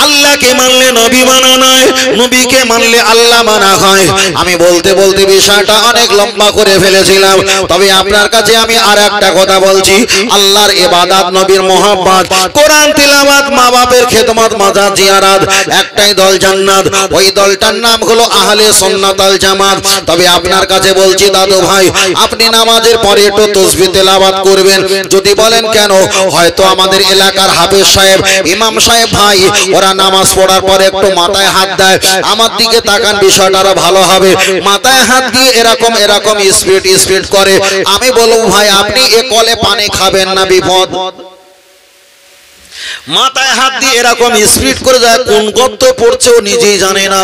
আল্লাহকে মানলে নবী মানা নয়, নবীকে মানলে আল্লাহ মানা হয়। আমি বলতে বলতে বিষয়টা অনেক লম্বা করে ফেলেছিলাম, তবে আপনার কাছে আমি আর একটা কথা বলছি। আল্লাহর ইবাদত, নবীর মোহাব্বত, কোরআন তিলাওয়াত, মা বাপের খেদমত, মাজার জিয়ারত, একটাই দল জান্নাত। ওই দলটার নাম হলো আহলে সুন্নাত ওয়াল জামাত। তবে আপনার কাছে বলছি দাদু ভাই, আপনি নামাজের পরে একটু তাসবিহ তেলাওয়াত করবেন। যদি বলেন কেন, হয়তো আমাদের এলাকার হাফেজ সাহেব, ইমাম সাহেব ভাই, ওরা নামাজ পড়ার পরে একটু মাথায় হাত দেয়। আমার দিকে তাকান, বিষয়টা আরো ভালো হবে। মাথায় হাত দিয়ে এরকম এরকম স্পিড করে। আমি বলবো ভাই, আপনি এ কলে পানি খাবেন না, বিপদ। মাথায় হাত দিয়ে এরকম স্পিড করে যায়, কোন গর্ত পড়ছে ও নিজেই জানে না।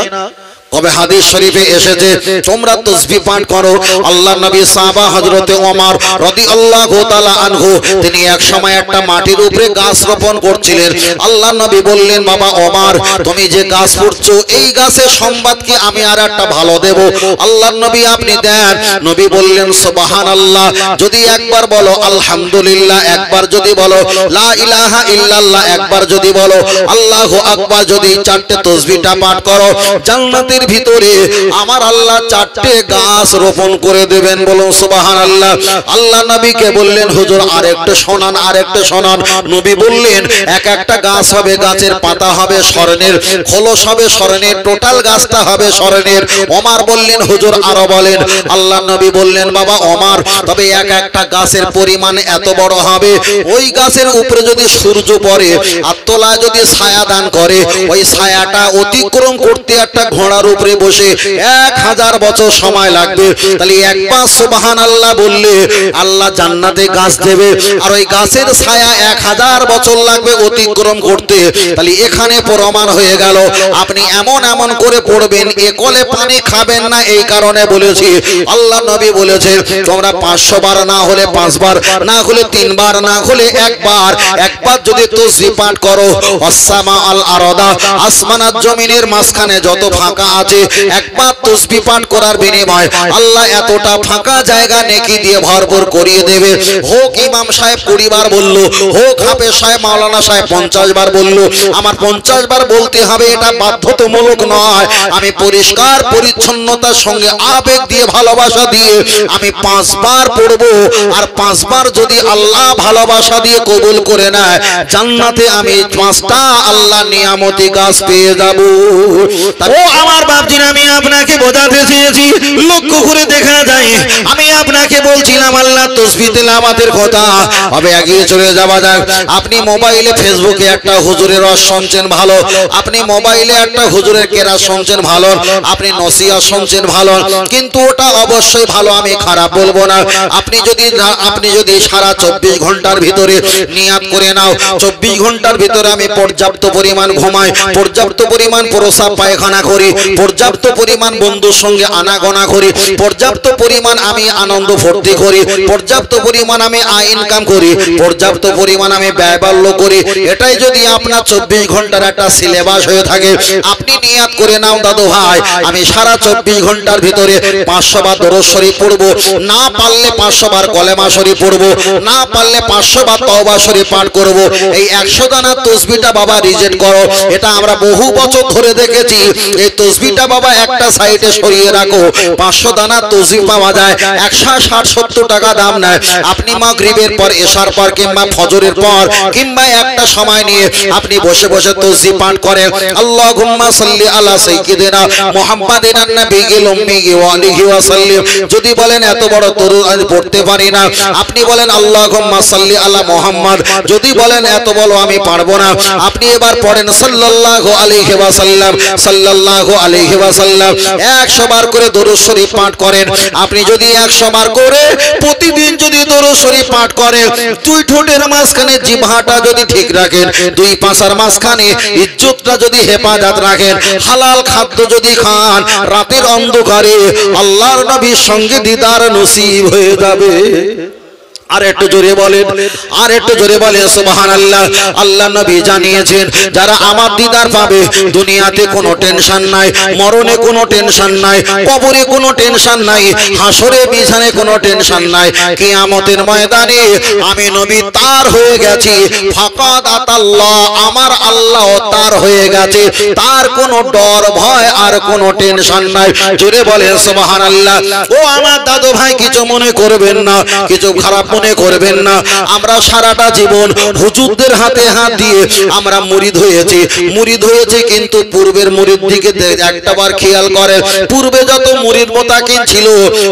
তবে হাদিস শরীফে এসেছে, তোমরা তাসবিহ পাঠ করো। আল্লাহর নবী সাহাবা হযরত ওমর রাদিয়াল্লাহু তাআলা আনহু, তিনি এক সময় একটা মাটির উপরে গাছ রোপণ করছিলেন। আল্লাহর নবী বললেন, বাবা ওমর, তুমি যে গাছ করছো, এই গাছের সংবাদ কি আমি আর একটা ভালো দেব? আল্লাহর নবী, আপনি দেন। নবী বললেন, সুবহানাল্লাহ, যদি একবার বলো আলহামদুলিল্লাহ, একবার যদি বলো লা ইলাহা ইল্লাল্লাহ, একবার যদি বলো আল্লাহু আকবার, যদি চারটে তাসবিহটা পাঠ করো, জান্নাতের ভিতরে আমার আল্লাহ চারটে গাছ রোপণ করে দেবেন। বলুন সুবহানাল্লাহ। আল্লাহ নবীকে বললেন, হুজুর আরেকটু শোনান, আরেকটু শোনান। নবী বললেন, এক একটা গাছ হবে, গাছের পাতা হবে স্বর্ণের, খোলস হবে স্বর্ণের, টোটাল গাছটা হবে স্বর্ণের। ওমর বললেন, হুজুর আরো বলেন। আল্লাহ নবী বললেন, বাবা ওমর, তবে এক একটা গাছের পরিমাণ এত বড় হবে, ওই গাছের উপরে যদি সূর্য পড়ে আর তলায় যদি ছায়া দান করে, ওই ছায়াটা অতিক্রম করতে একটা ঘোড়ার উপরে বসে 1000 বছর সময় লাগবে। তাহলে একবার সুবহানাল্লাহ বললে আল্লাহ জান্নাতে গাছ দেবে, আর ওই গাছের ছায়া 1000 বছর লাগবে অতিক্রম করতে। তাহলে এখানে প্রমাণ হয়ে গেল, আপনি এমন এমন করে পড়বেন, এ কলে পানি খাবেন না। এই কারণে বলেছি, আল্লাহ নবী বলেছেন, তোমরা 500 বার, না হলে 5 বার, না হলে 3 বার, না হলে একবার, একবার যদি তাসবিহ পাঠ করো, আসসামা আল আরদা, আসমান আর জমিনের মাঝখানে যত ফাঁকা আছে, একবার তাসবিহ পাঠ করার বিনিময়ে আল্লাহ এতটা ফাঁকা জায়গা নেকি দিয়ে ভরপুর করিয়ে দেবে। হোক ইমাম সাহেব 20 বার বলল, হোক হাফেজ সাহেব, মাওলানা সাহেব 50 বার বলল, আমার 50 বার বলতে হবে, এটা বাধ্যতামূলক নয়। আমি পরিষ্কার পরিচ্ছন্নতার সঙ্গে আবেগ দিয়ে, ভালোবাসা দিয়ে আমি 5 বার পড়বো। আর 5 বার যদি আল্লাহ ভালোবাসা দিয়ে কবুল করে নেয়, জান্নাতে আমি 5টা আল্লাহ নিয়ামতি গাছ পেয়ে যাব। ও আমার বাপজিরা, আমি আপনাকে বোঝাতে চেয়েছি, লক্ষ্য করে দেখা যায়, আমি আপনাকে বলছিলাম আল্লাহ তাসবিহ তেলাওয়াতের কথা। হবে এগিয়ে চলে যাওয়া যাক। আপনি মোবাইলে ফেসবুকে একটা হুজুরের রস শুনছেন ভালো, আপনি মোবাইলে একটা হুজুরের কেরাত শুনছেন ভালো, আপনি নসিহত শুনছেন ভালো, কিন্তু ওটা অবশ্যই ভালো, আমি খারাপ বলবো না। আপনি যদি সারা 24 ঘন্টার ভিতরে নিয়াত করে নাও, 24 ঘন্টার ভিতরে আমি পর্যাপ্ত পরিমাণ ঘুমাই, পর্যাপ্ত পরিমাণ প্রস্রাব পায়খানা করি, পর্যাপ্ত পরিমাণ বন্ধুর সঙ্গে আনাগোনা করি, পর্যাপ্ত পরিমাণ আমি আনন্দ ফুর্তি করি, পর্যাপ্ত পরিমাণ আমি আয় ইনকাম করি, পর্যাপ্ত পরিমাণ আমি ব্যয়বল্য করি, এটাই যদি আপনার 24 ঘন্টার একটা সিলেবাস হয়ে থাকে, আপনি নিয়াত করে নাও দাদু ভাই, আমি সারা 24 ঘন্টার ভিতরে 500 বার দরুদ শরীফ পড়বো, না পারলে 500 বার কলেমা শরীফ পড়বো, না পারলে 500 বার তওবা শরীফ পাঠ করব। এই 100 দানা তাসবিহটা বাবা রিজেক্ট করো, এটা আমরা বহু বছর ধরে দেখেছি। এই তাসবিহটা বাবা একটা সাইডে সরিয়ে রাখো, 500 দানা তাসবিহ পাওয়া যায়, 160-70 টাকা দাম নেয়। আপনি মাগরিবের পর, এশার পর, কিংবা ফজরের পর, কিংবা একটা সময় নিয়ে আপনি বসে বসে তাসবিহ পাঠ করেন, আল্লাহুম্মা সাল্লি আলা সাইয়্যিদিনা মুহাম্মাদিন নাবিয়্যিল উম্মি ওয়া আলিহি ওয়া সাল্লিম। যদি বলেন এত বড় দরুদ আমি পড়তে পারি না, আপনি বলেন আল্লাহুম্মা সাল্লি আলা মুহাম্মাদ। যদি বলেন এত বলো আমি পারবো না, আপনি এবার পড়েন সাল্লাল্লাহু আলাইহি ওয়া সাল্লাম, সাল্লাল্লাহু আলাইহি ওয়া সাল্লাম। 100 বার করে দরুদ শরীফ পাঠ করেন। আপনি যদি 100 বার করে প্রতিদিন যদি দরুদ শরীফ পাঠ করেন, 2 ঠোঁটের মাঝখানে জিহ্বাটা যদি ঠিক রাখেন, 2 পাশার মাঝখানে ইজ্জতটা যদি হেফাজত রাখেন, হালাল খাদ্য যদি খান, রাতের অন্ধকারে আল্লাহর নবীর সঙ্গে দিদার নসিব হয়ে যাবে। আর একটু জোরে বলেন, আর একটু জোরে বলেন সুবহানাল্লাহ। আল্লাহ নবী জানিয়েছেন যারা আমার দিদার পাবে দুনিয়াতে কোনো টেনশন নাই, মরণে কোনো টেনশন নাই, কবরে কোনো টেনশন নাই, হাসরে বিছানে কোনো টেনশন নাই, কিয়ামতের ময়দানে আমি নবী তার হয়ে গেছি। ফাকাদ আতাল্লাহ, আমার আল্লাহ তার হয়ে গেছে, তার কোনো ডর ভয় আর কোনো টেনশন নাই। জোরে বলেন সুবহানাল্লাহ। ও আমার দাদু ভাই কিছু মনে করবেন না, কিছু খারাপ মনে করবেন না। আমরা সারাটা জীবন হুজুরদের হাতে হাত দিয়ে আমরা মুরিদ হয়েছি, মুরিদ হয়েছে, কিন্তু পূর্বের মুরিদ দিকে একটাবার খেয়াল করেন। পূর্বে যত মুরিদ মোতাকিন ছিল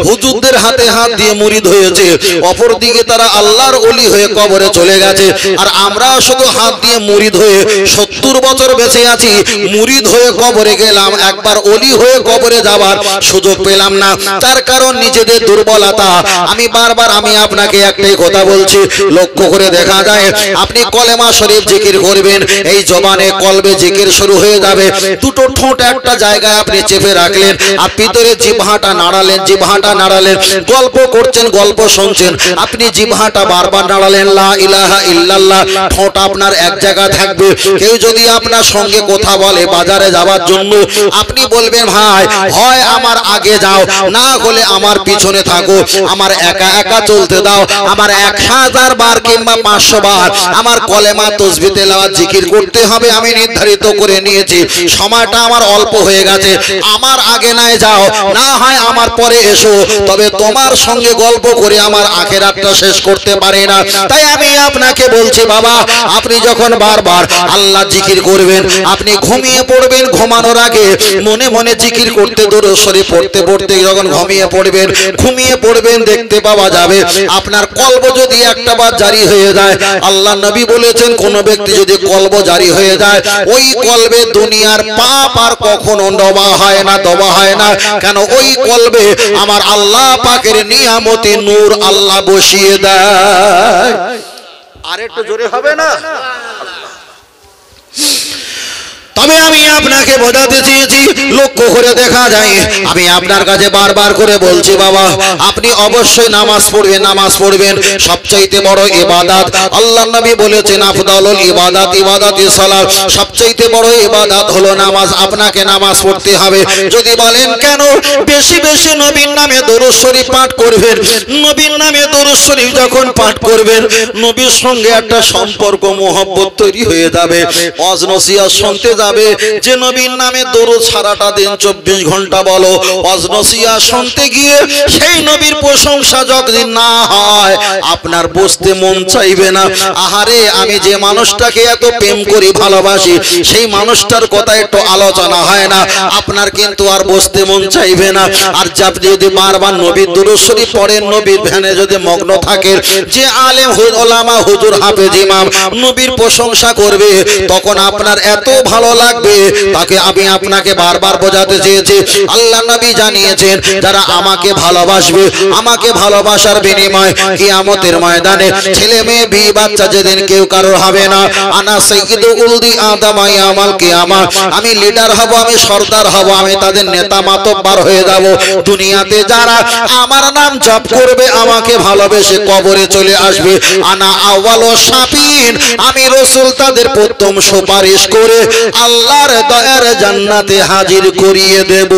হুজুরদের হাতে হাত দিয়ে মুরিদ হয়েছে, অপর দিকে তারা আল্লাহর ওলি হয়ে কবরে চলে গেছে। আর আমরা শুধু হাত দিয়ে মুরিদ হয়ে 70 বছর বেঁচে আছি, মুরিদ হয়ে কবরে গেলাম, একবার ওলি হয়ে কবরে যাবার সুযোগ পেলাম না। তার কারণ নিজেদের দুর্বলতা। আমি বারবার আমি আপনাকে একটাই কথা বলছি, লক্ষ্য করে দেখা যায় আপনি কলেমা শরীফ জিকির করবেন, এই জবানে কলবে জিকির শুরু হয়ে যাবে, দুটো ঠোঁট একটা জায়গায় আপনি চেপে রাখলেন, আর ভিতরে জিহ্বাটা নাড়ালেন, জিহ্বাটা নাড়ালেন, গল্প করছেন, গল্প শুনছেন, আপনি জিহ্বাটা বারবার নাড়ালেন, লা ইলাহা ইল্লাল্লাহ, ঠোঁট আপনার এক জায়গায় থাকবে। কেউ যদি আপনার সঙ্গে কথা বলে বাজারে যাওয়ার জন্য, আপনি বলবেন ভাই হয় আমার আগে যাও, না হলে আমার পিছনে থাকো, আমার একা একা চলতে দাও, আমার 1000 বার কিংবা 500 বার আমার কলেমা তাসবিহ তেলাওয়াত জিকির করতে হবে। আমি নির্ধারিত করে নিয়েছি, সময়টা আমার অল্প হয়ে গেছে, আমার আগে নাই যাও, না হয় আমার পরে এসো, তবে তোমার সঙ্গে গল্প করে আমার আখিরাতটা শেষ করতে পারি না। তাই আমি আপনাকে বলছি বাবা, আপনি যখন বারবার আল্লাহ জিকির করবেন, আপনি ঘুমিয়ে পড়বেন, ঘুমানোর আগে মনে মনে জিকির করতে দরুদ শরীফ পড়তে পড়তে যখন ঘুমিয়ে পড়বেন, দেখতে পাওয়া যাবে আপনার কলব যদি একটা বার জারি হয়ে যায়। আল্লাহ নবী বলেছেন কোন ব্যক্তি যদি কলব জারি হয়ে যায়, ওই কলবে দুনিয়ার পাপ আর কখনো দবা হয় না, দবা হয় না। কেন? ওই কলবে আমার আল্লাহ পাকের নিয়ামতি নূর আল্লাহ বসিয়ে দেয়। আর একটু জোরে হবে না? তবে আমি আপনাকে বোঝাতে চেয়েছি, লক্ষ্য করে দেখা যায় আমি আপনার কাছে বারবার করে বলছি বাবা, আপনি অবশ্যই নামাজ পড়বেন, নামাজ পড়বেন। সবচাইতে বড় ইবাদত আল্লাহর নবী বলেছেন আফদালুল ইবাদাত ইবাদাতুস সালাত, সবচাইতে বড় ইবাদত হলো নামাজ। আপনাকে নামাজ পড়তে হবে। যদি বলেন কেন? বেশি বেশি নবীর নামে দরুদ শরীফ পাঠ করবেন। নবীর নামে দরুদ শরীফ যখন পাঠ করবেন, নবীর সঙ্গে একটা সম্পর্ক মহব্বত তৈরি হয়ে যাবে। ওয়াজ নসিহত শুনতে যাবে, যে নবীর নামে দরুদ সারাটা দিন 24 ঘন্টা বলো, ওয়াজ নসিহত শুনতে গিয়ে সেই নবীর প্রশংসা যদি না হয়, আপনার বসতে মন চাইবে না। আহারে, আমি যে মানুষটাকে এত প্রেম করি, ভালোবাসি, সেই মানুষটার কথা একটু আলোচনা হয় না, আপনার কিন্তু আর বসতে মন চাইবে না। আর আপনি যদি বারবার নবীর দরুদ শরীফ পড়েন, নবীর ধ্যানে যদি মগ্ন থাকেন, যে আলেম ওলামা হুজুর হাফেজ ইমাম নবীর প্রশংসা করবে, তখন আপনার এত ভালো লাগবে। তাকে আমি আপনাকে বারবার বোঝাতে চেয়েছি, আল্লাহ নবী জানিয়েছেন যারা আমাকে ভালোবাসবে, আমাকে ভালোবাসার বিনিময় কিয়ামতের ময়দানে ছেলে মেয়ে বিয়ে বাচ্চা যেদিন কেউ কারোর হবে না, আনা সাইয়্যিদু উলদি আদম ইয়াউমাল কিয়ামা, আমি লিডার হব, আমি সর্দার হব, আমি তাদের নেতা মাতব্বর হয়ে যাব। দুনিয়াতে যারা আমার নাম জপ করবে, আমাকে ভালোবেসে কবরে চলে আসবে, আনা আউয়ালু শাফিন, আমি রাসূল তাদের প্রথম সুপারিশ করে আল্লাহর দয়ার জান্নাতে হাজির করিয়ে দেব।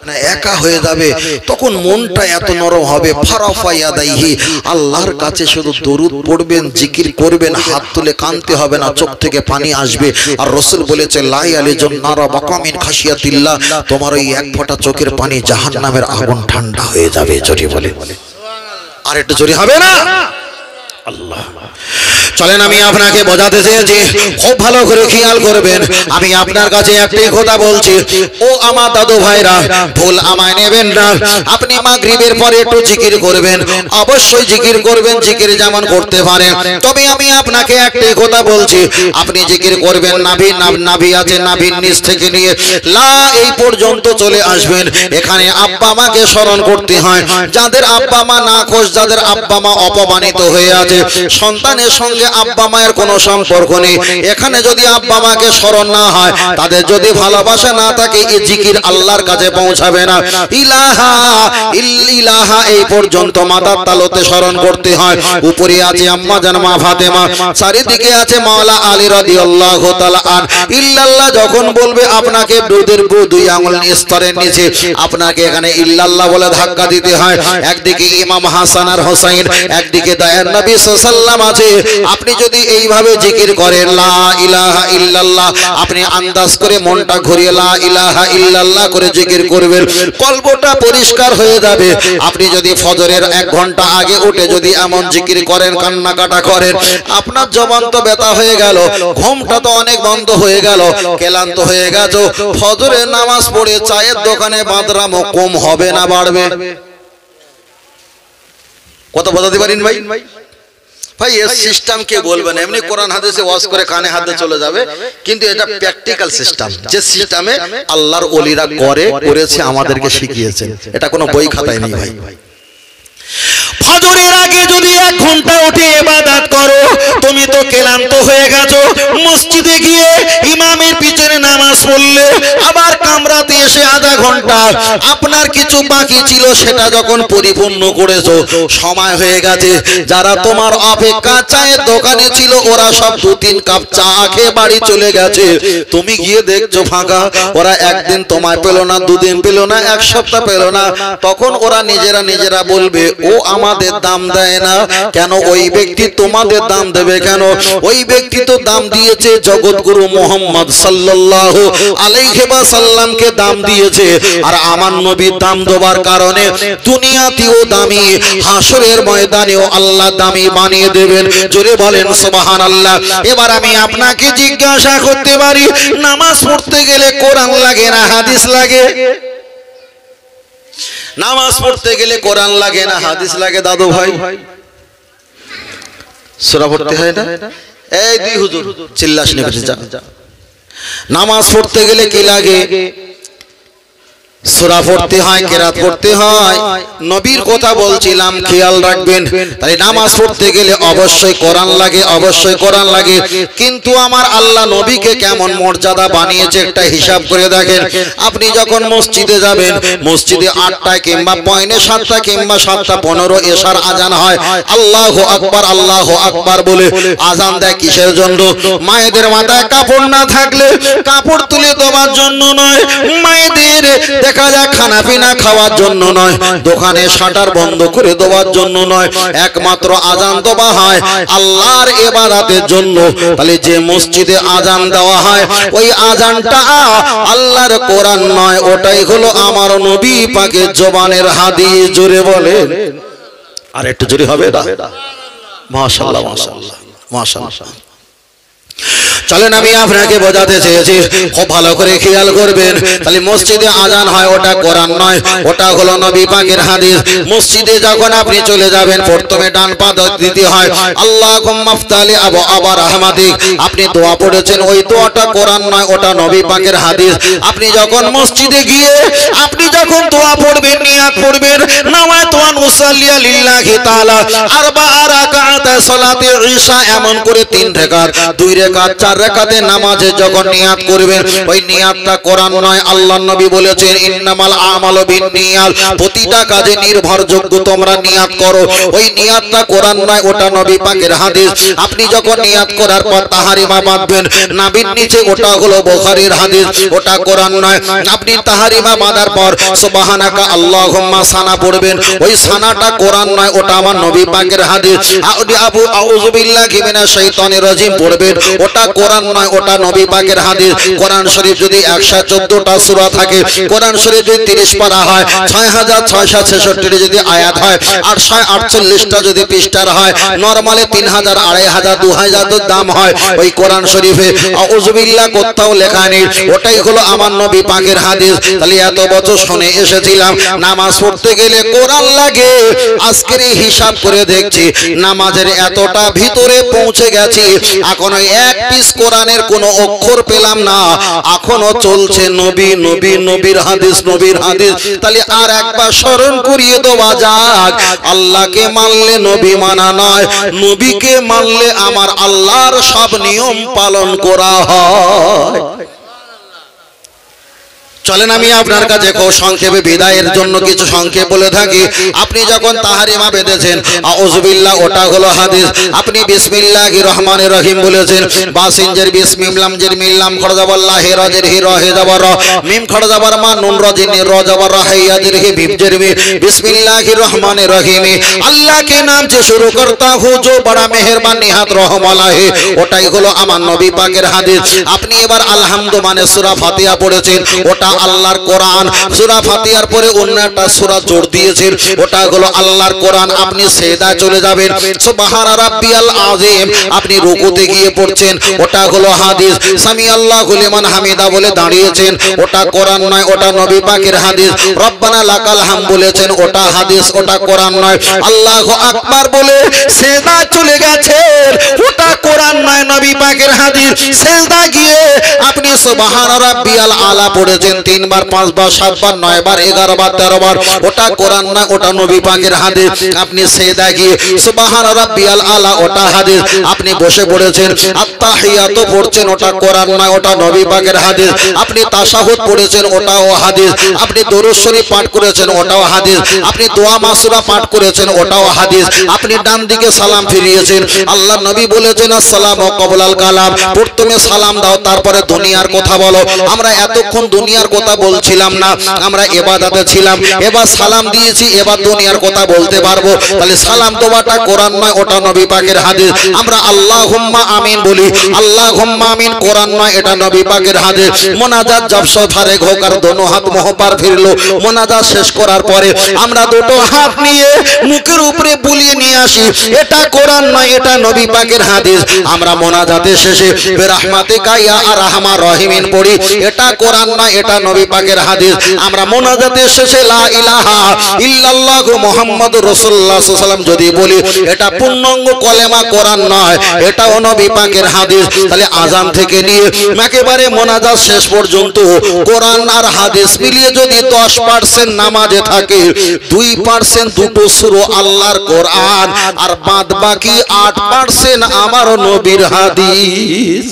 না একা হয়ে যাবে, তখন মনটা এত নরম হবে। ফারাফায়াদাইহি, আল্লাহর কাছে শুধু দরুদ পড়বেন, জিকির করবেন, হাত তুলে কাঁদতে হবে না, চোখ থেকে পানি আসবে। আর রাসূল বলেছে লা ইয়ালিজুন নারা বাকামিন খাশিয়াতিল্লাহ, তোমার ওই এক ফোঁটা চোখের পানি জাহান্নামের আগুন ঠান্ডা হয়ে যাবে। জোরে বলে, আর একটু জোরে হবে না? আল্লাহ। চলেন আমি আপনাকে বোঝাতে চেয়েছি, খুব ভালো করে খেয়াল করবেন। আমি আপনার কাছে একটাই কথা বলছি, ও আমার দাদু ভাইরা, ভুল আমায় নেবেন না। আপনি মাগরিবের পরে একটু জিকির করবেন, অবশ্যই জিকির করবেন, জিকির যেমন করতে পারেন। তবে আমি আপনাকে একটাই কথা বলছি, আপনি জিকির করবেন, নাভি আছে, নাভির নিচ থেকে নিয়ে লা এই পর্যন্ত চলে আসবেন। এখানে আব্বা মাকে স্মরণ করতে হয়। যাদের আব্বা মা নাখোশ, যাদের আব্বা মা অপমানিত হয়ে আছে, সন্তানের সঙ্গে সঙ্গে আব্বা মায়ের কোনো সম্পর্ক নেই, এখানে যদি আব্বা মাকে স্মরণ না হয়, তাদের যদি ভালোবাসা না থাকে, এই জিকির আল্লাহর কাছে পৌঁছাবে না। ইলাহা ইল্লাল্লাহ এই পর্যন্ত মাথার তালুতে স্মরণ করতে হয়। উপরে আছে আম্মা জান মা ফাতেমা, চারিদিকে আছে মাওলা আলী রাদিয়াল্লাহু তাআলা আন। ইল্লাল্লাহ যখন বলবে আপনাকে দুধের দুই আঙ্গুল স্তরের নিচে আপনাকে এখানে ইল্লাল্লাহ বলে ধাক্কা দিতে হয়। একদিকে ইমাম হাসান আর হোসেন, একদিকে দয়ার নবী সাল্লাল্লাহু আলাইহি ওয়াসাল্লাম আছে। আপনি যদি এইভাবে জিকির করেন লা ইলাহা ইল্লাল্লাহ, আপনি আন্দাজ করে মনটা ঘুরিয়ে লা ইলাহা ইল্লাল্লাহ করে জিকির করবেন, কলবটা পরিষ্কার হয়ে যাবে। আপনি যদি ফজরের 1 ঘন্টা আগে উঠে যদি এমন জিকির করেন, কান্নাকাটা করেন, আপনার জবান তো ব্যথা হয়ে গেল, ঘুমটা তো অনেক বন্ধ হয়ে গেল, ক্লান্ত হয়ে গেছো, ফজরের নামাজ পড়ে চায়ের দোকানে বাঁধরামো কম হবে না বাড়বে? কত বোঝাতে পারেন ভাই? ভাই এর সিস্টেম কে বলবেন, এমনি কোরআন হাদিসে ওয়াজ করে কানে হাতে চলে যাবে, কিন্তু এটা প্র্যাকটিক্যাল সিস্টেম, যে সিস্টেমে আল্লাহর ওলিরা করেছে, আমাদেরকে শিখিয়েছেন, এটা কোনো বই খাতায় নেই ভাই। ফজরের আগে যদি 1 ঘন্টা উঠে ইবাদত করো, তুমি তো ক্লান্ত হয়ে গেছো, মসজিদে গিয়ে ইমামের পিছনে নামাজ পড়লে, আবার কামরাতে এসে আধা ঘন্টা আপনার কিছু বাকি ছিল সেটা যখন পরিপূর্ণ করেছো, সময় হয়ে গেছে, যারা তোমার অপেক্ষা চায়ের দোকানে ছিল ওরা সব 2-3 কাপ চা খেয়ে বাড়ি চলে গেছে, তুমি গিয়ে দেখছো ফাঁকা। ওরা একদিন তোমায় পেল না, 2 দিন পেল না, 1 সপ্তাহ পেল না, তখন ওরা নিজেরা বলবে ও আমাদের দাম দেয় না কেন? ওই ব্যক্তি তোমাদের দাম দেবে কেন? ওই ব্যক্তি তো দাম দিয়েছে জগৎগুরু মুহাম্মদ সাল্লাল্লাহু আলাইহি ওয়াসাল্লামকে দাম দিয়েছে, আর আমার নবীর দাম দেওয়ার কারণে দুনিয়াতেও দামি, হাসরের ময়দানেও আল্লাহ দামি বানিয়ে দেবেন। জোরে বলেন সুবহানাল্লাহ। এবার আমি আপনাকে জিজ্ঞাসা করতে পারি, নামাজ পড়তে গেলে কোরআন লাগে না হাদিস লাগে? নামাজ পড়তে গেলে কোরআন লাগে না হাদিস লাগে দাদু ভাই? সূরা পড়তে হয় না? এই দুই হুজুর চিল্লাস না বেশি যা। নামাজ পড়তে গেলে কি লাগে? সূরা পড়তে হয়, কিরাত পড়তে হয়। নবীর কথা বলছিলাম, খেয়াল রাখবেন। তাই নামাজ পড়তে গেলে অবশ্যই কোরআন লাগে, অবশ্যই কোরআন লাগে। কিন্তু আমার আল্লাহ নবীকে কেমন মর্যাদা বানিয়েছে একটা হিসাব করে দেখেন। আপনি যখন মসজিদে যাবেন, মসজিদে 8টায় কিংবা 7:45 কিংবা 7:15 এশার আজান হয়, আল্লাহু আকবার আল্লাহু আকবার বলে আজান দেয় কিসের জন্য? মায়েদের মাথায় কাপড় না থাকলে কাপড় তুলে দেওয়ার জন্য নয়, মায়েদের দেখা যায় খানা পিনা খাওয়ার জন্য নয়, দোকানে শাটার বন্ধ করে দেওয়ার জন্য নয়, একমাত্র আজান দেওয়া হয় আল্লাহর ইবাদতের জন্য। তাহলে যে মসজিদে আজান দেওয়া হয় ওই আজানটা আল্লাহর কোরআন নয়, ওটাই হলো আমার নবী পাকের জবানের হাদিস। জোরে বলেন, আর একটু জোরে হবে না? মাশাআল্লাহ মাশাআল্লাহ মাশাআল্লাহ। চলেন আমি আপনাকে বোঝাতে চেয়েছি, খুব ভালো করে খেয়াল করবেন। তাহলে মসজিদে আজান হয় ওটা কোরআন নয়, ওটা হলো নবী পাকের হাদিস। মসজিদে যখন আপনি চলে যাবেন, প্রথমে ডান পা দিতে হয় আল্লাহুম্মা আফতালি আবু আবা রাহমাতিক। আপনি দোয়া পড়েছেন, ওই দোয়াটা কোরআন নয়, ওটা নবী পাকের হাদিস। আপনি যখন মসজিদে গিয়ে আপনি যখন দোয়া পড়বেন, নিয়াত পড়বেন, নাওয়াইতু আন উসাল্লিয়া লিল্লাহি তাআলা আরবা রাকাত সালাতে ইশা, এমন করে 3 রাকাত, 2 রাকাত, 4 রাকাতে নামাজে যখন নিয়াত করবেন, ওই নিয়াতটা কোরআন নয়। আল্লাহর নবী বলেছেন ইন্নামাল আমালু বিন্নিয়াত, প্রতিটা কাজে নির্ভরযোগ্য তোমরা নিয়াত করো। ওই নিয়াতটা কোরআন নয়, ওটা নবী পাকের হাদিস। আপনি যখন নিয়াত করার পর তাহারিমা বাঁধবেন নাভির নিচে, ওটা হলো বুখারীর হাদিস, ওটা কোরআন নয়। আপনি তাহারিমা বাঁধার পর সুবহানাকা আল্লাহুম্মা সানা পড়বেন, ওই সানাটা কোরআন নয়, ওটা আমার নবী পাকের হাদিস। আবু আউযু বিল্লাহি মিনাশ শাইতানির রাজিম পড়বেন, ওটা কোরআন নয়, ওটা নবী পাকের হাদিস। কোরআন শরীফ যদি 114টা সূরা থাকে, কোরআন শরীফ যদি 30 পারা হয়, 6666 যদি আয়াত হয়, 848টা যদি পৃষ্ঠার হয়, নরমালে 3000 2500 2000 তো দাম হয়। ওই কোরআন শরীফে আউযু বিল্লাহ কোথাও লেখা নেই, ওটাই হলো আমার নবী পাকের হাদিস। তাহলে এত বছর শুনে এসেছিলাম নামাজ পড়তে গেলে কোরআন লাগে, আজকের এই হিসাব করে দেখছি নামাজের এতটা ভিতরে পৌঁছে গেছি, এখন এক পিস কোরআনের কোনো অক্ষর পেলাম না, এখনো চলছে নবী নবী নবীর হাদিস নবীর হাদিস। তাহলে আর একবার স্মরণ করিয়ে দেওয়া যাক, আল্লাহকে মানলে নবী মানা নয়, নবীকে মানলে আমার আল্লাহর সব নিয়ম পালন করা হয়। চলেন আমি আপনার কাছে সংক্ষেপে বিদায়ের জন্য কিছু সংক্ষেপ বলে থাকি। আপনি যখন তাহারিমা বেঁধেছেন আউযুবিল্লাহ, ওটা হলো হাদিস। আপনি বিসমিল্লাহির রহমানির রহিম বলেছেন, বাসিনজের বিসমিম লামজের মিল্লাম খরজাবাল্লাহ হে রাজের হি রহে যাবার র মিম খরজাবার মা নুন রাজিন র যাবার রাহিয়াদের হি বিবজের মি বিসমিল্লাহির রহমানির রহিম। আল্লাহ के नाम से शुरू करता हूं जो बड़ा मेहरबान निहात रहम वाला है, ওটাই হলো আমার নবী পাকের হাদিস। আপনি এবার আলহামদু মানে সূরা ফাতিহা পড়েছেন, ওটা আল্লাহর কোরআন। সূরা ফাতিহার পরে অন্য একটা সূরা জোড় দিয়েছেন, ওটা হলো আল্লাহর কোরআন। আপনি সিজদায় চলে যাবেন, সুবহান রাব্বিয়াল আযীম আপনি রুকুতে গিয়ে পড়ছেন, ওটা হলো হাদিস। সামি আল্লাহু লিমান হামিদা বলে দাঁড়িয়েছেন, ওটা কোরআন নয়, ওটা নবী পাকের হাদিস। রব্বানা লাকাল হামদ বলেছেন, ওটা হাদিস, ওটা কোরআন নয়। আল্লাহু আকবার বলে সিজদায় চলে গেছেন, ওটা কোরআন নয়, নবী পাকের হাদিস। সিজদা গিয়ে আপনি সুবহান রাব্বিয়াল আলা পড়েছেন 3 বার 5 বার 7 বার 9 বার 11 বার 13 বার, ওটা কোরআন না, ওটা নবী পাকের হাদিস। আপনি সিজদা গিয়ে সুবহান রাব্বিয়াল আলা, ওটা হাদিস। আপনি বসে পড়েছেন, আত্তাহিয়াতু পড়ছেন, ওটা কোরআন না, ওটা নবী পাকের হাদিস। আপনি তাশাহুদ পড়েছেন, ওটাও হাদিস। আপনি দরুদ শরীফ পাঠ করেছেন, ওটাও হাদিস। আপনি দোয়া মাসুরা পাঠ করেছেন, ওটাও হাদিস। আপনি ডান দিকে সালাম ফিরিয়েছেন, আল্লাহ নবী বলেছেন আসসালামু ক্বাবলাল কালাম, প্রথমে সালাম দাও তারপরে দুনিয়ার কথা বলো। আমরা এতক্ষণ দুনিয়ার কথা বলছিলাম না, আমরা ইবাদতে ছিলাম। এবার সালাম দিয়েছি, এবার দুনিয়ার কথা বলতে পারবো। তাহলে সালাম দেওয়াটা কোরআন নয়, ওটা নবী পাকের হাদিস। আমরা আল্লাহুম্মা আমিন বলি, আল্লাহুম্মা আমিন কোরআন নয়, এটা নবী পাকের হাদিস। মোনাজাত জব ফারেগ হোক আর দোনো হাত মোহপার ফিরলো। মোনাজাত শেষ করার পরে আমরা দুটো হাত নিয়ে মুখের উপরে বুলিয়ে নিয়ে আসি, এটা কোরআন নয়, এটা নবী পাকের হাদিস। আমরা মোনাজাতের শেষে বিরহমাতিকা ইয়া আরহামার রহিমিন পড়ি, এটা কোরআন নয়, এটা নবী পাকের হাদিস। আমরা মোনাজাতের শেষে লা ইলাহা ইল্লাল্লাহু মুহাম্মাদুর রাসূলুল্লাহ সাল্লাল্লাহু আলাইহি ওয়াসাল্লাম যদি বলি, এটা পূর্ণাঙ্গ কলেমা, কোরআন নয়, এটাও নবী পাকের হাদিস। তাহলে আযান থেকে নিয়ে একেবারে মোনাজাত শেষ পর্যন্ত কোরআন আর হাদিস মিলিয়ে যদি 10% নামাজে থাকে, 2% দুটো সূরা আল্লাহর কোরআন, আর বাদ বাকি 8% আমার নবীর হাদিস।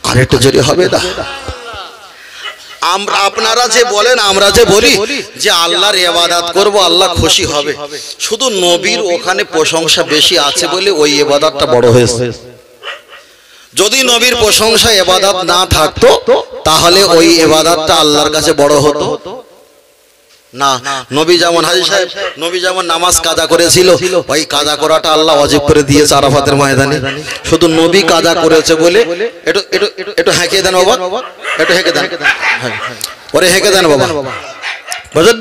আর একটু জোরে হবে না? আমরা আপনারা যে বলেন, আমরা যে বলি যে আল্লাহর ইবাদত করব, আল্লাহ খুশি হবে, শুধু নবীর ওখানে প্রশংসা বেশি আছে বলে ওই ইবাদতটা বড় হয়েছে। যদি নবীর প্রশংসা ইবাদত না থাকতো তাহলে ওই ইবাদতটা আল্লাহর কাছে বড় হতো না। নবী যেমন হাজী সাহেব, নবী যেমন নামাজ কাজা করেছিল, ওই কাজা করাটা আল্লাহ ওয়াজিব করে দিয়েছে আরাফাতের ময়দানে। শুধু নবী কাজা করেছে বলে একটু একটু একটু হেঁকে দেন বাবা, একটু হেঁকে দেন, ওরে হেঁকে দেন বাবা, বুঝলেন?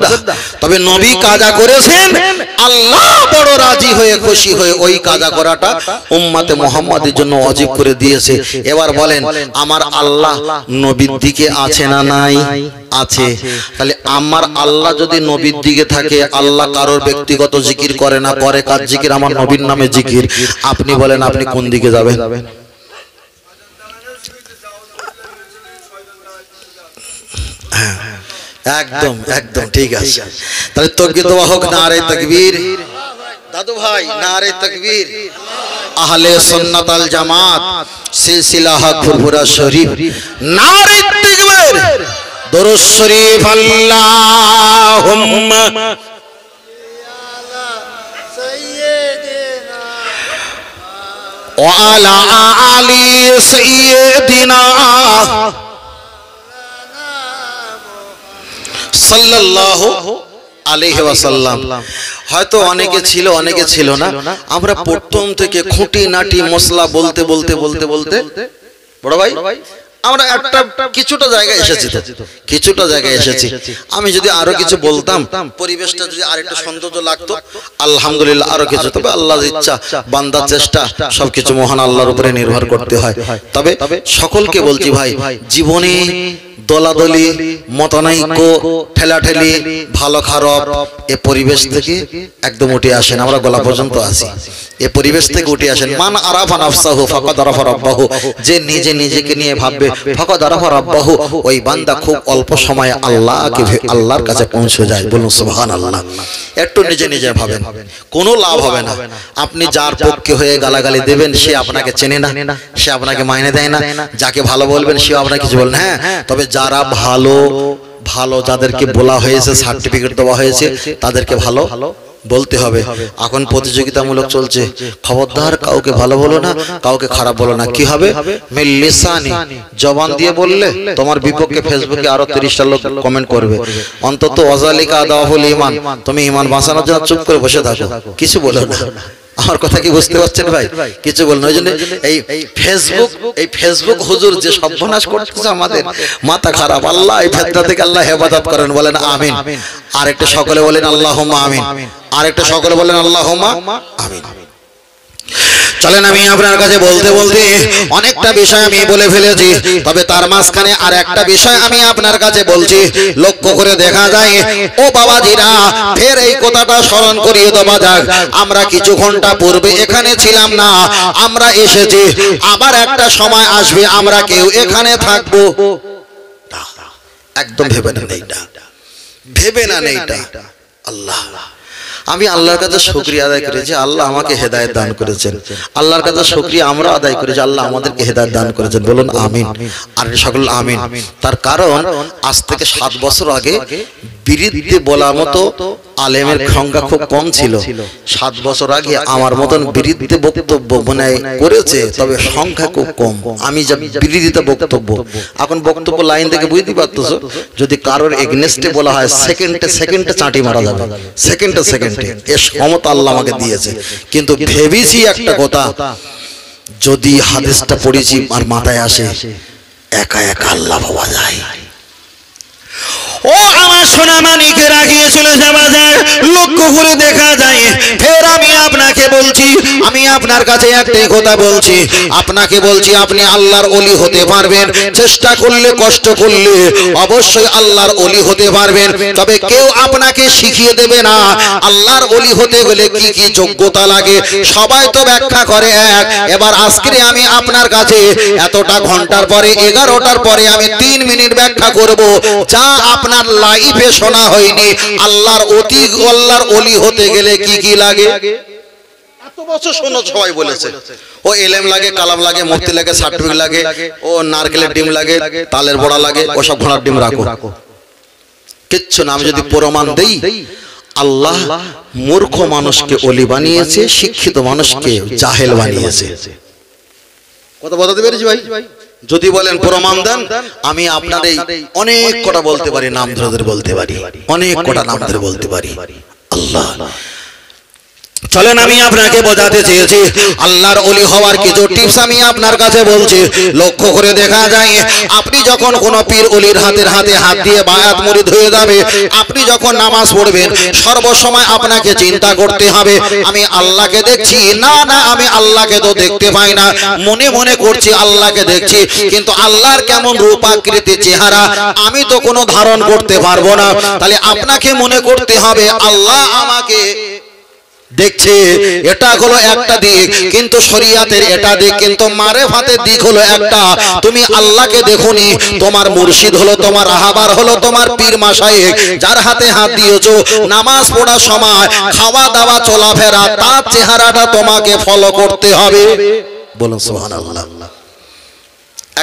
তবে নবী কাজা করেছেন, আল্লাহ বড় রাজি হয়ে খুশি হয়ে ওই কাজা করাটা উম্মতে মুহাম্মাদের জন্য ওয়াজিব করে দিয়েছে। এবার বলেন, আমার আল্লাহ নবীর দিকে আছে না নাই? আছে। তাহলে আমার আল্লাহ যদি নবীর দিকে থাকে, আল্লাহ কারোর ব্যক্তিগত জিকির করে না, করে কার জিকির? আমার নবীর নামে জিকির। আপনি বলেন আপনি কোন দিকে যাবেন? একদম একদম ঠিক আছে। তাহলে তাকবীর দেওয়া হোক, নারে তাকবীর। দাদু ভাই নারে তাকবীর। আহলে সুন্নাত আল জামাত সিলসিলা হক ফুরফুরা শরীফ, নারে তাকবীর। দরুদ শরীফ আল্লাহুম্মা ওয়া আলা আলি সাইয়্যিদিনা সাল্লাল্লাহু আলাইহি ওয়াসাল্লাম। হয়তো অনেকে ছিল, অনেকে ছিল না। আমরা প্রথম থেকে খুঁটি নাটি মশলা বলতে বলতে বলতে বলতে বড় ভাই আমরা একটা কিছুটা জায়গায় এসেছি, তো কিছুটা জায়গায় এসেছি। আমি যদি আরো কিছু বলতাম, পরিবেশটা যদি আরেকটু সৌন্দর্য লাগতো, আলহামদুলিল্লাহ আরো কিছু। তবে আল্লাহর ইচ্ছা, বান্দার চেষ্টা, সবকিছু মহান আল্লাহর উপরে নির্ভর করতে হয়। তবে সকলকে বলছি ভাই, জীবনে দলাদলি মতানৈক্য, ঠেলাঠেলি, ভালো খারাপ এ পরিবেশ থেকে একদম উঠে আসেন। আমরা গলা পর্যন্ত আছি, এ পরিবেশ থেকে উঠে আসেন। মান আরাফা নাফসাহু ফাকাদ আরাফা রাব্বাহু, যে নিজে নিজেকে নিয়ে ভাববে ফাকাদ আরাফা রাব্বাহু, ওই বান্দা খুব অল্প সময়ে আল্লাহর কাছে পৌঁছে যায়। বলুন সুবহানাল্লাহ। একটু নিজে নিজে ভাবেন, কোনো লাভ হবে না। আপনি যার পক্ষে হয়ে গালাগালি দেবেন সে আপনাকে চেনে না, সে আপনাকে মাইনে দেয় না। যাকে ভালো বলবেন সে আপনাকে কিছু বলেন, হ্যাঁ, তবে যারা ভালো ভালো যাদেরকে বলা হয়েছে, সার্টিফিকেট দেওয়া হয়েছে, তাদেরকে ভালো বলতে হবে। এখন প্রতিযোগিতামূলক চলছে, খবরদার কাউকে ভালো বলো না, কাউকে খারাপ বলো না। কি হবে? মিল্লিসানি, জবান দিয়ে বললে তোমার বিপক্ষে ফেসবুকে আরো 30টা লোক কমেন্ট করবে। অন্তত ওয়াজালিকা আদাহুল ঈমান, তুমি ঈমান বাঁচানোর জন্য চুপ করে বসে থাকো, কিছু বলো না। আমার কথা কি বুঝতে পারছেন ভাই? কিছু বলুন। ওই জন্য এই ফেসবুক হুজুর যে সর্বনাশ করতেছে আমাদের, মাথা খারাপ। আল্লাহ এই ফেতনা থেকে আল্লাহ হেফাজত করেন, বলেন আমিন। আরেকটা সকলে বলেন আল্লাহুম্মা আমিন। আরেকটা সকলে বলেন আল্লাহুম্মা আমিন। চলেন, আমি আপনার কাছে বলতে বলতে অনেকটা বিষয় আমি বলে ফেলেছি, তবে তার মাঝখানে আর একটা বিষয় আমি আপনার কাছে বলছি। লক্ষ্য করে দেখা যায়, ও বাবাজিরা, ফের এই কথাটা স্মরণ করিয়ে দেওয়া যাক। আমরা কিছু ঘন্টা পূর্বে এখানে ছিলাম না, আমরা এসেছি। আবার একটা সময় আসবে আমরা কেউ এখানে থাকবো। একদম ভেবে না এইটা, ভেবে না এইটা। আল্লাহ, আমি আল্লাহর কাছে শুকরিয়া আদায় করেছি, আল্লাহ আমাকে হেদায়েত দান করেছেন। আল্লাহর কাছে শুকরিয়া আমরা আদায় করেছি, আল্লাহ আমাদেরকে হেদায়েত দান করেছেন। বলুন আমিন। আর সকল আমিন। তার কারণ আজ থেকে 7 বছর আগে বিরুদ্ধে বলার মতো আলেমের সংখ্যা খুব কম ছিল। 7 বছর আগে আমার মতন বিরুদ্ধে বক্তব্য মানে করেছে, তবে সংখ্যা খুব কম। আমি যা বিরোধিতা বক্তব্য, এখন বক্তব্য লাইন থেকে বুঝতে পারতেছো, যদি কারোর এগনেস্টে বলা হয় সেকেন্ডে চাঁটি মারা যাবে, সেকেন্ডে এর ক্ষমতা আল্লাহ আমাকে দিয়েছে। কিন্তু ভেবেছি একটা কথা, যদি হাদিসটা পড়েছি আর মাথায় আসে, একা একা আল্লাহ পাওয়া যায়। ও আমার সোনা মানিকে রাখিয়ে চলে যাওয়া যায়, লক্ষ্য করে দেখা যায়। ফের আমি আপনাকে বলছি, আমি আপনার কাছে একটাই কথা বলছি, আপনাকে বলছি, আপনি আল্লাহর ওলি হতে পারবেন। চেষ্টা করলে, কষ্ট করলে অবশ্যই আল্লাহর ওলি হতে পারবেন। তবে কেউ আপনাকে শিখিয়ে দেবে না আল্লাহর ওলি হতে গেলে কি কি যোগ্যতা লাগে। সবাই তো ব্যাখ্যা করে এক। এবার আজকে আমি আপনার কাছে এতটা ঘন্টার পরে, 11টার পরে আমি 3 মিনিট ব্যাখ্যা করব, যা আপনার লাইফে শোনা হয়নি। আল্লাহর ওলি হতে গেলে কি কি লাগে। এত বছর শোনো, সবাই বলেছে ও এলেম লাগে, কালাম লাগে, মুফতি লাগে, সার্টিফিকেট লাগে, ও নারকেলের ডিম লাগে, তালের বড়া লাগে, ওসব ঘোড়ার ডিম রাখো। কিচ্ছু না। আমি যদি প্রমাণ দেই, আল্লাহ মূর্খ মানুষকে ওলি বানিয়েছে, শিক্ষিত মানুষকে জাহেল বানিয়েছে। কথা বলতে পেরেছি ভাই? যদি বলেন প্রমাণ দেন, আমি আপনার এই অনেক কথা বলতে পারি, নাম ধরে বলতে পারি, অনেক কথা নাম ধরে বলতে পারি। আল্লাহ, চলেন, আমি আপনাকে বোঝাতে চেয়েছি আল্লাহর ওলি হওয়ার কিছু টিপস আমি আপনার কাছে বলছি। লক্ষ্য করে দেখা যায়, আপনি যখন কোন পীর ওলির হাতে হাত দিয়ে বায়াত মুরিদ হয়ে যাবে, আপনি যখন নামাজ পড়বেন, সর্বসময় আপনাকে চিন্তা করতে হবে, আমি আল্লাহকে দেখছি না, আমি আল্লাহকে তো দেখতে পাই না, মনে মনে করছি আল্লাহকে দেখছি, কিন্তু আল্লাহর কেমন রূপাকৃতি চেহারা আমি তো কোনো ধারণ করতে পারবো না। তাহলে আপনাকে মনে করতে হবে আল্লাহ আমাকে দেখছে। এটা হলো একটা দিক, কিন্তু শরীয়তের এটা দিক, কিন্তু মারেফাতের দিক হলো একটা। তুমি আল্লাহকে দেখোনি, তোমার মুর্শিদ হলো, তোমার রাহাবার হলো, তোমার পীর মাশায়েখ, যার হাতে হাত দিয়েছো, নামাজ পড়ার সময়, খাওয়া দাওয়া, চলাফেরা, তার চেহারাটা তোমাকে ফলো করতে হবে। বলুন সুবহানাল্লাহ।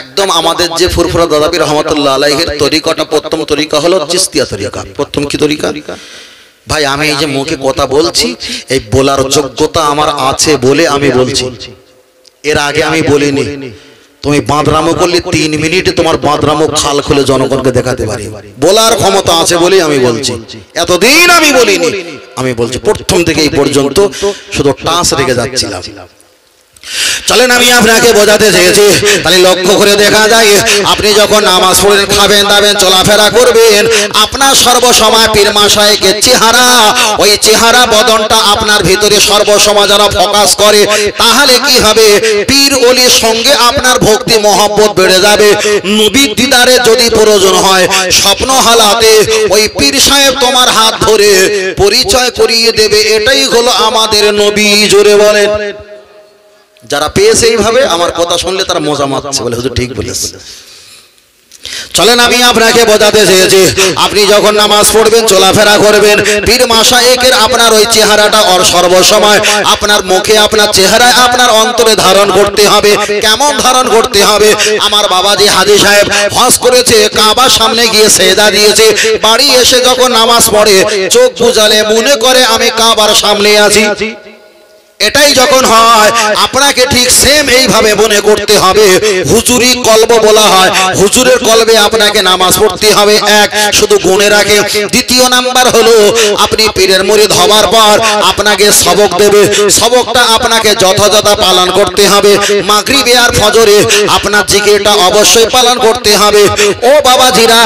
একদম আমাদের যে ফুরফুরা দাদা পীর রহমাতুল্লাহ আলাইহির তরিকাটা, প্রথম তরিকা হলো চিশতিয়া তরিকা। প্রথম কি তরিকা? ভাই, আমি এই যে মুখে কথা বলছি, এই বলার যোগ্যতা আমার আছে বলে আমি বলছি, এর আগে আমি বলিনি। তুমি বাঁদরামো করলে 3 মিনিটে তোমার বাঁদরামো খাল খুলে জনগণকে দেখাতে পারি, বলার ক্ষমতা আছে বলেই আমি বলছি। এতদিন আমি বলিনি, আমি বলছি প্রথম থেকে এই পর্যন্ত শুধু টাস রেখে যাচ্ছিলাম। চলেন আমি আপনাকে বোঝাতে চেয়েছি তাহলে লক্ষ্য করে দেখা যায় আপনি যখন নামাজ পড়েন খাবেন দাবেন চলাফেরা করবেন আপনার সর্বসময় পীর মাশায়েখের চেহারা ওই চেহারা বদনটা আপনার ভিতরে সর্বসময় যারা ফোকাস করে তাহলে কি হবে পীর ওলির সঙ্গে আপনার ভক্তি মহব্বত বেড়ে যাবে নবীর দিদারে যদি প্রয়োজন হয় স্বপ্ন হালাতে ওই পীর সাহেব তোমার হাত ধরে পরিচয় করিয়ে দেবে এটাই হলো আমাদের নবী জোরে বলেন যারা পেয়েছে এইভাবে আমার কথা শুনলে তারা মজা মারছে বলে হুজুর ঠিক বলেছে চলেন আমি আপনাকে বোঝাতে চেয়েছি আপনি যখন নামাজ পড়বেন চলাফেরা করবেন পীর মাশায়েখের আপনার ওই চেহারাটা ওর সর্বসময় আপনার মুখে আপনার চেহারায় আপনার অন্তরে ধারণ করতে হবে কেমন ধারণ করতে হবে আমার বাবাজি হাজী সাহেব হজ করেছে কাবার সামনে গিয়ে সেজদা দিয়েছে বাড়ি এসে যখন নামাজ পড়ে চোখ বুজালে মনে করে আমি কাবার সামনে আছি এটাই যখন হয় আপনাকে ঠিক সেম এইভাবে মনে করতে হবে হুজুরি কলব বলা হয় হুজুরের কলবে আপনাকে নামাজ পড়তে হবে এক শুধু গুণে রাখে দ্বিতীয় নাম্বার হলো আপনি পীরের মুরিদ হবার পর আপনাকে সবক দেবে সবকটা আপনাকে যথাযথ পালন করতে হবে মাগরিবে আর ফজরে আপনার জিকিরটা অবশ্যই পালন করতে হবে ও বাবাজিরা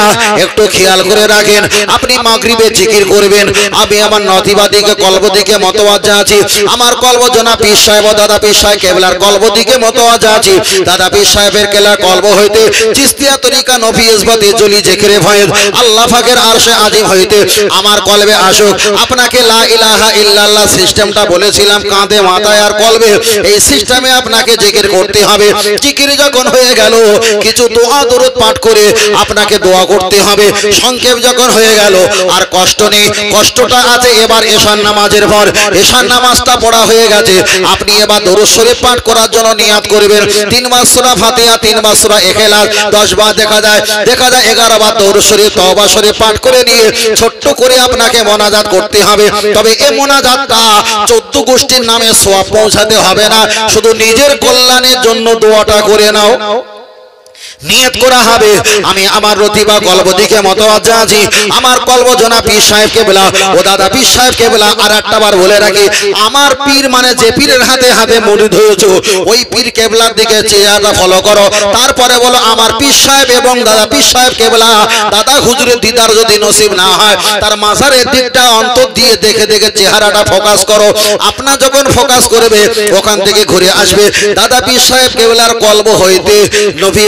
একটু খেয়াল করে রাখেন আপনি মাগরিবে জিকির করবেন আমি আমার নথিবা দিকে কলব দিকে মতওয়াজ্জা আছি আমার কলব জনাব পীর সাহেব ও দাদা পীর সাহেব কেবলার কলব দিকে মতওয়াজ্জা আছি দাদা পীর সাহেবের কেবলার কলব হইতে চিশতিয়া তরিকা নফি ইসবাতে জলি জিকিরে ফয়েজ আল্লাহ পাকের আরশে আজিম হইতে আমার কলবে আসুক আপনাকে লা ইলাহা ইল্লাল্লাহ সিস্টেমটা বলেছিলাম কাঁধে মাথায় আর কলবে এই সিস্টেমে আপনাকে জিকির করতে হবে জিকির যখন হয়ে গেল কিছু দোয়া দরুদ পাঠ করে আপনাকে দোয়া করতে হবে সংক্ষেপ যখন হয়ে গেল আর কষ্ট নেই কষ্টটা আছে এবার এশার নামাজের পর এশার নামাজটা পড়া হয়ে গেছে আপনি এবার দরুদ শরীফ পাঠ করার জন্য নিয়াত করবেন 3 বার সূরা ফাতিহা 3 বার সূরা ইখলাস 10 বার দেখা যায় 11 বার দরুদ শরীফ তওবা শরীফ পাঠ করে নিয়ে ছোট্ট করে আপনাকে মোনাজাত করতে হবে তবে এই মোনাজাতটা 14 গোষ্ঠীর নামে সওয়াব পৌঁছাতে হবে না শুধু নিজের কল্যাণের জন্য দোয়াটা করে নাও নিয়ত করা হবে আমি আমার রতিবা কলব দিকে মতওয়াজ্জা আছি আমার কলব জনাব পীর সাহেব কেবলা ও দাদা পীর সাহেব কেবলা আর একটা বার বলে রাখি আমার পীর মানে যে পীরের হাতে হাতে মুরিদ হয়েছো ওই পীর কেবলার দিকে চেহারা ফলো করো তারপরে বলো আমার পীর সাহেব এবং দাদা পীর সাহেব কেবলা দাদা হুজুরের দিদার যদি নসিব না হয় তার মাজারের দিকটা অন্তর দিয়ে দেখে দেখে চেহারাটা ফোকাস করো আপনার যখন ফোকাস করবে ওখান থেকে ঘুরে আসবে দাদা পীর সাহেব কেবলার কলব হইতে নবী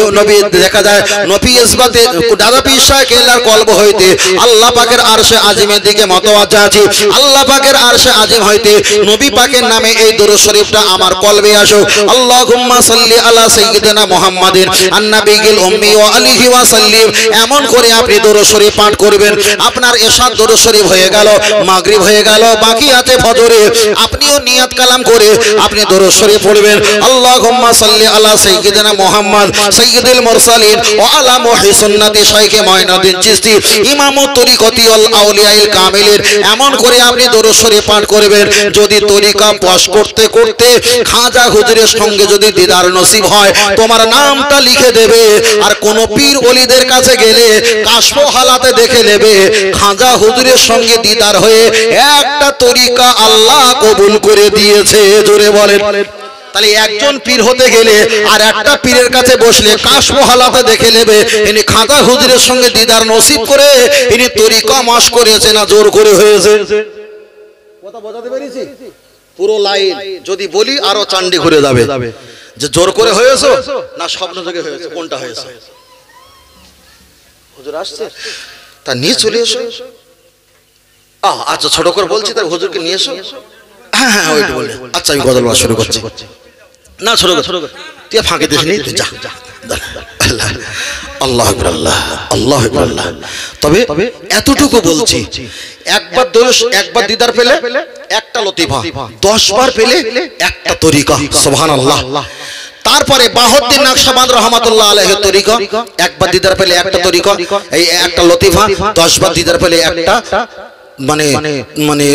দেখা যায় নবী ইসবাতে দাদা পীর সাহেব কেবলার কলব হইতে আল্লাহ পাকের আরশে আজিমের দিকে মতওয়াজ্জা আছি আল্লাহ পাকের আরশে আজিম হইতে নবী পাকের নামে এই দরুদ শরীফটা আমার কলবে আসো আল্লাহুম্মা সাল্লি আলা সাইয়্যিদিনা মুহাম্মাদিন আন-নাবিয়্যিল উম্মি ওয়া আলিহি ওয়া সাল্লিম এমন করে আপনি দরুদ শরীফ পাঠ করবেন আপনার এশার দরুদ শরীফ হয়ে গেল মাগরিব হয়ে গেল বাকি আছে ফজরে আপনিও নিয়াত কালাম করে আপনি দরুদ শরীফ পড়বেন আল্লাহুম্মা সাল্লি আলা সাইয়্যিদিনা মুহাম্মাদ সাইয়্যিদুল মুরসালিন ওয়া আলা মুহি সুন্নতি শাইখ মুঈনুদ্দিন চিশতি ইমামুত তরিকতি ওয়াল আউলিয়াইল কামিলের এমন করে আপনি দরুদ শরীফ পাঠ করবেন যদি তরিকা পাশ করতে করতে খাজা হুজুরের সঙ্গে যদি দিদার নসিব হয় তোমার নামটা লিখে দেবে আর কোন পীর ওলিদের কাছে গেলে কাশফ হালাতে দেখে নেবে খাজা হুজুরের সঙ্গে দিদার হয়ে একটা তরিকা আল্লাহ কবুল করে দিয়েছে জোরে বলেন তাহলে একজন পীর হতে গেলে আর একটা পীরের কাছে বসলে কাশফ হালাতে দেখে নেবে ইনি খাজা হুজুরের সঙ্গে দিদার নসিব করে ইনি তরিকা মাস করেছে না জোর করে হয়েছে কথা বোঝাতে পেরেছি পুরো লাইন যদি বলি আরো চান্ডি ঘুরে যাবে যে জোর করে হয়েছে না স্বপ্ন থেকে হয়েছে কোনটা হয়েছে হুজুর আসছে তা নিয়ে চলে এসো আচ্ছা ছোট করে বলছি তার হুজুরকে নিয়ে এসো হ্যাঁ হ্যাঁ ওইটা বলে আচ্ছা আমি কথা বলা শুরু করছি না ছোট তুই ফাঁকে দিস নি যা আল্লাহ আল্লাহু আকবার আল্লাহু আকবার তবে এতটুকু বলছি একবার দিদার পেলে একটা লতিফা 10 বার পেলে একটা তরিকা সুবহানাল্লাহ তারপরে বাহাউদ্দিন নকশবন্দ রহমাতুল্লাহ আলাইহি তরিকা একবার দিদার পেলে একটা তরিকা এই একটা লতিফা 10 বার দিদার পেলে একটা মানে মানে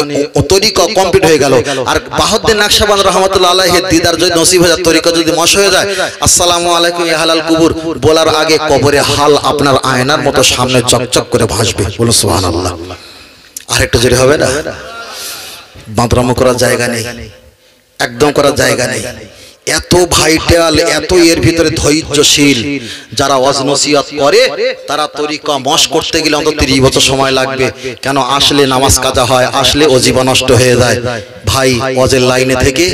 তরিকা কমপ্লিট হয়ে গেল আর বাহাউদ্দিন নকশবন্দ রহমাতুল্লাহ আলাইহি দিদার যদি নসিব হয়ে যায় তরিকা যদি মশ হয়ে যায় আসসালামু আলাইকুম ইয়া হালাল কুবুর বলার আগে কবরে হাল আপনার আয়নার মতো সামনে চকচক করে ভাসবে বলো সুবহানাল্লাহ আরেকটু জোরে হবে না বাঁদরামো করার জায়গা নেই একদম করার জায়গা নেই এত ভাইটাল, এত এর ভিতরে ধৈর্যশীল। যারা ওয়াজ নসিহত করে তারা তরিকা মশ করতে গেলে অন্তত 30 বছর সময় লাগবে। কেন? আসলে নামাজ কাজা হয়, আসলে অজীবা নষ্ট হয়ে যায়। ভাই, ওয়াজের লাইনে থেকে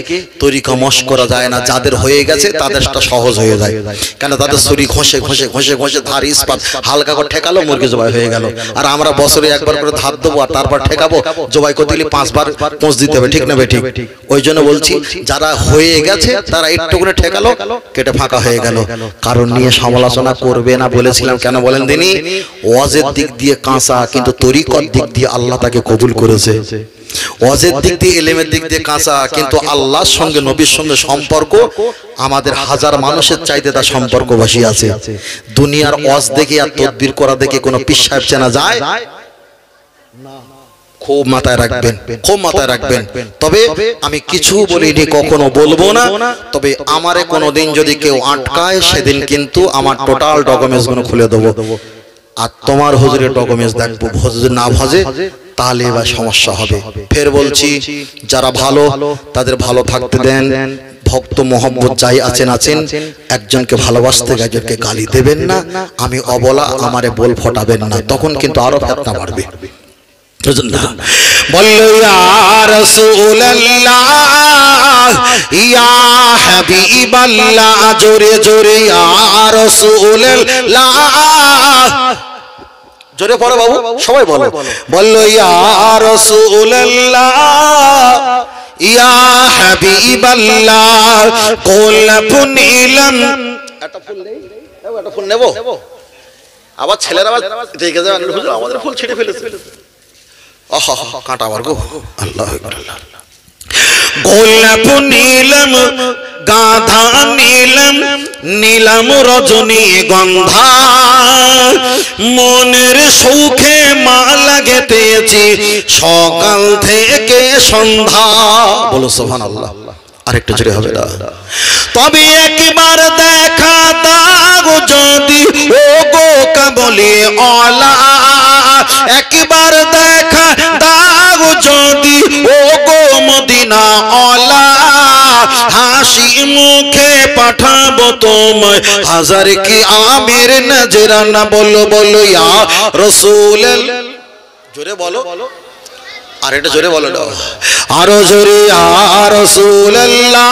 তরিকা মশ করা যায় না। যাদের হয়ে গেছে তাদেরটা সহজ হয়ে যায়। কেন? তাদের শরীর ঘষে ঘষে ঘষে ঘষে ধার ইস্পাত হালকা করে ঠেকালো, মুরগি জবাই হয়ে গেল। আর আমরা বছরে একবার করে ধার দেবো আর তারপর ঠেকাবো, জবাই করতে গেলে 5 বার পৌঁছ দিতে হবে। ঠিক না বেঠিক? ওই জন্য বলছি, যারা হয়ে গেছে তারা একটু করে ঠেকালো, কেটে ফাঁকা হয়ে গেল। কারণ নিয়ে সমালোচনা করবে না বলেছিলাম। কেন বলেন দিনই? ওয়াজের দিক দিয়ে কাঁচা, কিন্তু তরিকত দিক দিয়ে আল্লাহ তাকে কবুল করেছে। ওয়াজের দিক দিয়ে, ইলমের দিক দিয়ে কাঁচা, কিন্তু আল্লাহর সঙ্গে, নবীর সঙ্গে সম্পর্ক আমাদের হাজার মানুষের চাইতে তার সম্পর্ক বেশি আছে। দুনিয়ার ওয়াজ দেখে আর তদবির করা দেখে কোনো পীর সাহেব চেনা যায় না। খুব মাথায় রাখবেন, খুব মাথায় রাখবেন। তবে আমি কিছু বলিনি, কখনো বলবো না। তবে আমারে কোনোদিন যদি কেউ আটকায়, সেদিন কিন্তু আমার টোটাল ডকুমেন্টস গুলো খুলে দেবো। আর তোমার হুজুরের ডকুমেন্টস দেখবো। হুজুর না ভাজে তাহলে এবার সমস্যা হবে। ফের বলছি, যারা ভালো তাদের ভালো থাকতে দেন। ভক্ত মোহাম্মদ যাই আছেন আছেন, একজনকে ভালোবাসতে একজনকে গালি দেবেন না। আমি অবলা, আমারে বল ফটাবেন না, তখন কিন্তু আরো ফেতনা বাড়বে। বললো ইয়া রাসূলুল্লাহ, ইয়া হাবিবাল্লাহ, জোরে জোরে ইয়া রাসূলুল্লাহ। জোরে পড়ো বাবু, সবাই বলো। বললো ইয়া রাসূলুল্লাহ, ইয়া হাবিবাল্লাহ, গোলাপ নিলাম। একটা ফুল নেই, একটা ফুল নেব। আবার ছেলেরা দেখে যাবে, হুজুর আমাদের ফুল ছিঁড়ে ফেলেছে। আহা, কাঁটা আবার গো। আল্লাহু আকবার, আল্লাহ। গোলাপ নিলাম, গাধা নিলাম, নীলাম রজনী গন্ধা, মনের সুখে মালা গেঁথেছি সকাল থেকে সন্ধ্যা। বলো সুবহানাল্লাহ। আরেকটু জোরে হবে না? তবে একবার দেখা দাও যদি ও গো কাবলি ওয়ালা, একবার দেখা দাও যদি ও গো মদিনা ওয়ালা, হাসি মুখে পাঠাবো তোমায় হাজার কি আমির নজরানা। বলো বলো ইয়া রাসূলুল্লাহ, জোরে বলো। আর এটা জোরে বলো না, আরো জোরে ইয়া রাসূলুল্লাহ।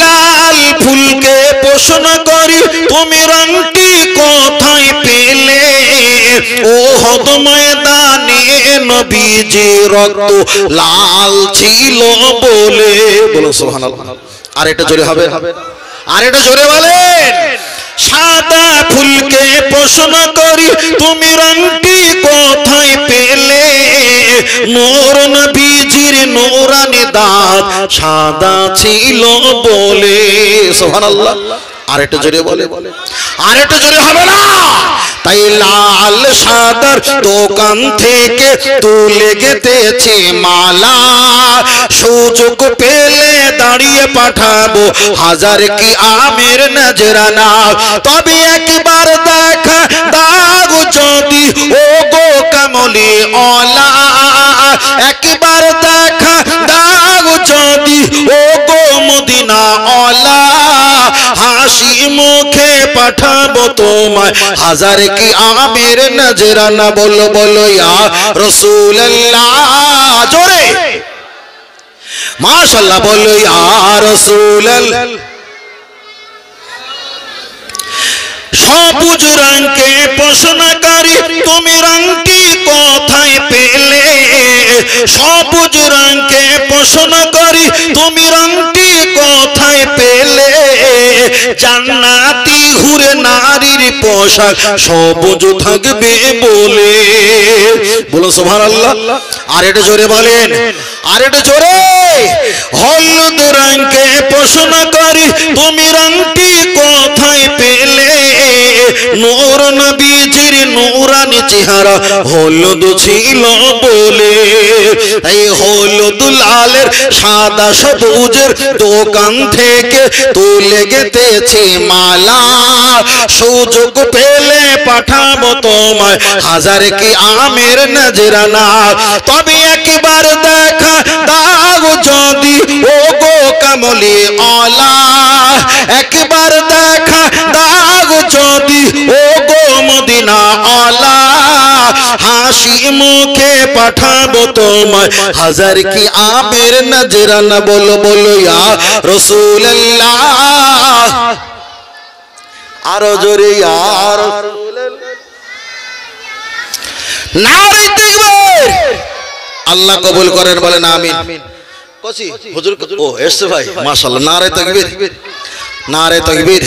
লাল ফুলকে প্রশ্ন করি তুমি রংটি কোথায় পেলে, ও হদ ময়দানে নবীজি রক্ত লাল ছিল বলে। বলো সুবহানাল্লাহ। আর এটা জোরে হবে, আর এটা জোরে বলেন। সাদা ফুলকে প্রশ্ন করি তুমি রংটি কোথায় পেলে, নূর নবীজির নূরানি দাঁত সাদা ছিল বলে। সুবহানাল্লাহ। আর এটা জোরে বলে, আর এটা জোরে হবে না? তাই লাল সাদার দোকান থেকে তুলে গেতেছে মালা, সুযোগ পেলে দাঁড়িয়ে পাঠাবো হাজার কি আমির নজরানা। তবে একবার দেখা দাও যদি ও গো কামলি ওয়ালা, একবার দেখা দাও যদি ও গো মদিনা ওয়ালা, হাসি মুখে পাঠাবো তোমায় হাজার কি আমির নজরানা। বলো বলো ইয়া রাসূলুল্লাহ, জোরে মাশাআল্লাহ। বলো ইয়া রাসূলুল্লাহ। সবুজ রঙকে প্রশ্ন করি তুমি রংটি কোথায় পেলে, সবুজ রঙকে প্রশ্ন করি তুমি রংটি কোথায় পেলে, জান্নাতি হুরে নারীর পোশাক সবুজ থাকবে বলে। বলো সুবহানাল্লাহ। আর এটা জোরে বলেন, আর এটা জোরে। হলুদ রঙকে প্রশ্ন করি তুমি রংটি কোথায় পেলে, নূর নবীজির নূরানি চেহারা হলুদ ছিল বলে। এই হলুদ লালের সাদা সবুজের দোকান থেকে তুলে গেতেছে মালা, সুযোগ পেলে পাঠাবো তোমায় হাজার কি আমির নজরানা। তবে একবার দেখা দাও যদি ও গো কামলি আলা একবার দেখা দাও যদি ও গো মদিনা আলা হাসি মুখে পাঠাবো তোমায় হাজার কি আমের নজরানা বলো বলো ইয়া রাসূলুল্লাহ আরো জোরে ইয়া রাসূলুল্লাহ নারে তাকবীর আল্লাহ কবুল করেন বলেন আমিন কসি হুজুর ও এসছে ভাই মাশাআল্লাহ নারে তাকবীর নারে তাকবীর